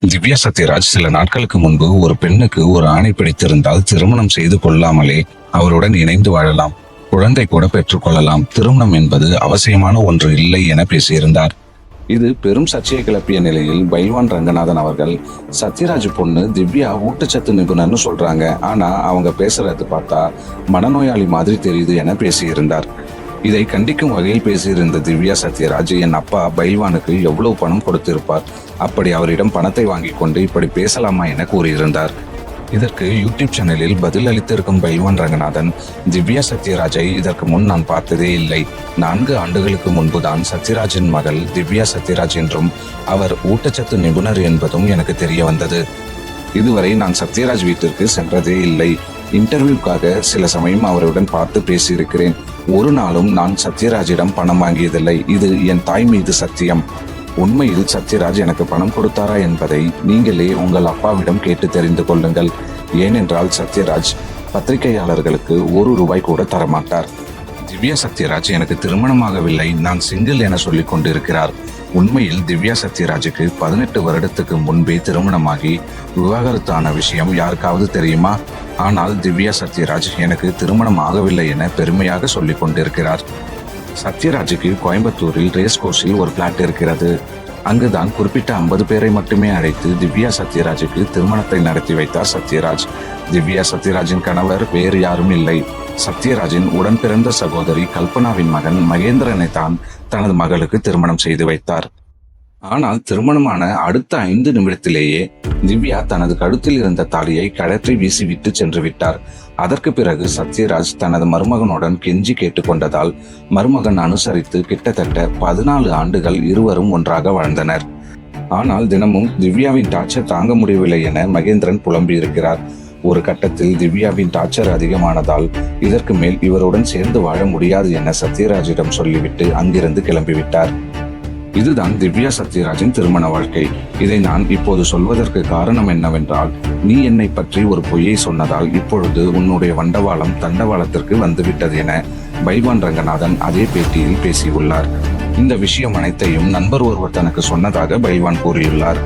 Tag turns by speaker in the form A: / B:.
A: திவ்யா சத்யராஜ் சில நாட்களுக்கு முன்பு ஒரு பெண்ணுக்கு ஒரு ஆணை பிடித்திருந்தால் திருமணம் செய்து கொள்ளாமலே அவருடன் இணைந்து வாழலாம், குழந்தை கூட பெற்றுக்கொள்ளலாம், திருமணம் என்பது அவசியமான ஒன்று இல்லை என பேசியிருந்தார். இது பெரும் சர்ச்சையை கிளப்பிய நிலையில் பைல்வான் ரங்கநாதன் அவர்கள் சத்யராஜ் பொண்ணு திவ்யா ஊட்டச்சத்து நிபுணர்னு சொல்றாங்க, ஆனா அவங்க பேசுறது பார்த்தா மனநோயாளி மாதிரி தெரியுது என பேசியிருந்தார். இதை கண்டிக்கும் வகையில் பேசியிருந்த திவ்யா சத்யராஜ், என் அப்பா பைல்வானுக்கு எவ்வளவு பணம் கொடுத்திருப்பார், அப்படி அவரிடம் பணத்தை வாங்கி கொண்டு இப்படி பேசலாமா என கூறியிருந்தார். இதற்கு யூடியூப் சேனலில் பதில் அளித்திருக்கும் பைல்வான் ரங்கநாதன், திவ்யா சத்யராஜை இதற்கு முன் நான் பார்த்ததே இல்லை. 4 ஆண்டுகளுக்கு முன்புதான் சத்யராஜின் மகள் திவ்யா சத்யராஜ் என்றும் அவர் ஊட்டச்சத்து நிபுணர் என்பதும் எனக்கு தெரிய வந்தது. இதுவரை நான் சத்யராஜ் வீட்டிற்கு சென்றதே இல்லை. இன்டர்வியூக்காக சில சமயம் அவருடன் பார்த்து பேசியிருக்கிறேன். ஒரு நாளும் நான் சத்யராஜிடம் பணம் வாங்கியதில்லை. இது என் தாய் மீது சத்தியம். உண்மையில் சத்யராஜ் எனக்கு பணம் கொடுத்தாரா என்பதை நீங்களே உங்கள் அப்பாவிடம் கேட்டு தெரிந்து கொள்ளுங்கள். ஏனென்றால் சத்யராஜ் பத்திரிகையாளர்களுக்கு 1 ரூபாய் கூட தரமாட்டார். திவ்யா சத்யராஜ் எனக்கு திருமணமாகவில்லை, நான் சிங்கிள் என சொல்லிக் கொண்டிருக்கிறார். உண்மையில் திவ்யா சத்யராஜுக்கு 18 வருடத்துக்கு முன்பே திருமணமாகி விவாகரத்தான விஷயம் யாருக்காவது தெரியுமா? ஆனால் திவ்யா சத்யராஜ் எனக்கு திருமணம் ஆகவில்லை என பெருமையாக சொல்லிக் கொண்டிருக்கிறார். சத்யராஜுக்கு கோயம்புத்தூரில் ரேஸ் கோர்ஸில் ஒரு பிளாட் இருக்கிறது. அங்குதான் குறிப்பிட்ட 50 பேரை மட்டுமே அழைத்து திவ்யா சத்யராஜுக்கு திருமணத்தை நடத்தி வைத்தார் சத்யராஜ். திவ்யா சத்யராஜின் கணவர் வேறு யாரும் இல்லை, சத்யராஜின் உடன் பிறந்த சகோதரி கல்பனாவின் மகன் மகேந்திரனை தான் தனது மகளுக்கு திருமணம் செய்து வைத்தார். ஆனால் திருமணமான அடுத்த 5 நிமிடத்திலேயே திவ்யா தனது கழுத்தில் இருந்த தாலியை கழற்றி வீசிவிட்டு சென்று விட்டார். அதற்கு பிறகு சத்யராஜ் தனது மருமகனுடன் கெஞ்சி கேட்டுக்கொண்டதால் மருமகன் அனுசரித்து கிட்டத்தட்ட 14 ஆண்டுகள் இருவரும் ஒன்றாக வாழ்ந்தனர். ஆனால் தினமும் திவ்யாவின் டார்ச்சர் தாங்க முடியவில்லை என மகேந்திரன் புலம்பியிருக்கிறார். ஒரு கட்டத்தில் திவ்யாவின் டார்ச்சர் அதிகமானதால் இதற்கு மேல் இவருடன் சேர்ந்து வாழ முடியாது என சத்யராஜிடம் சொல்லிவிட்டு அங்கிருந்து கிளம்பிவிட்டார். இதுதான் திவ்யா சத்யராஜின் திருமண வாழ்க்கை. இதை நான் இப்போது சொல்வதற்கு காரணம் என்னவென்றால், நீ என்னை பற்றி ஒரு பொய்யை சொன்னதால் இப்பொழுது உன்னுடைய வண்டவாளம் தண்டவாளத்திற்கு வந்துவிட்டது என பைல்வான் ரங்கநாதன் அதே பேட்டியில் பேசியுள்ளார். இந்த விஷயம் அனைத்தையும் நண்பர் ஒருவர் தனக்கு சொன்னதாக பைல்வான் கூறியுள்ளார்.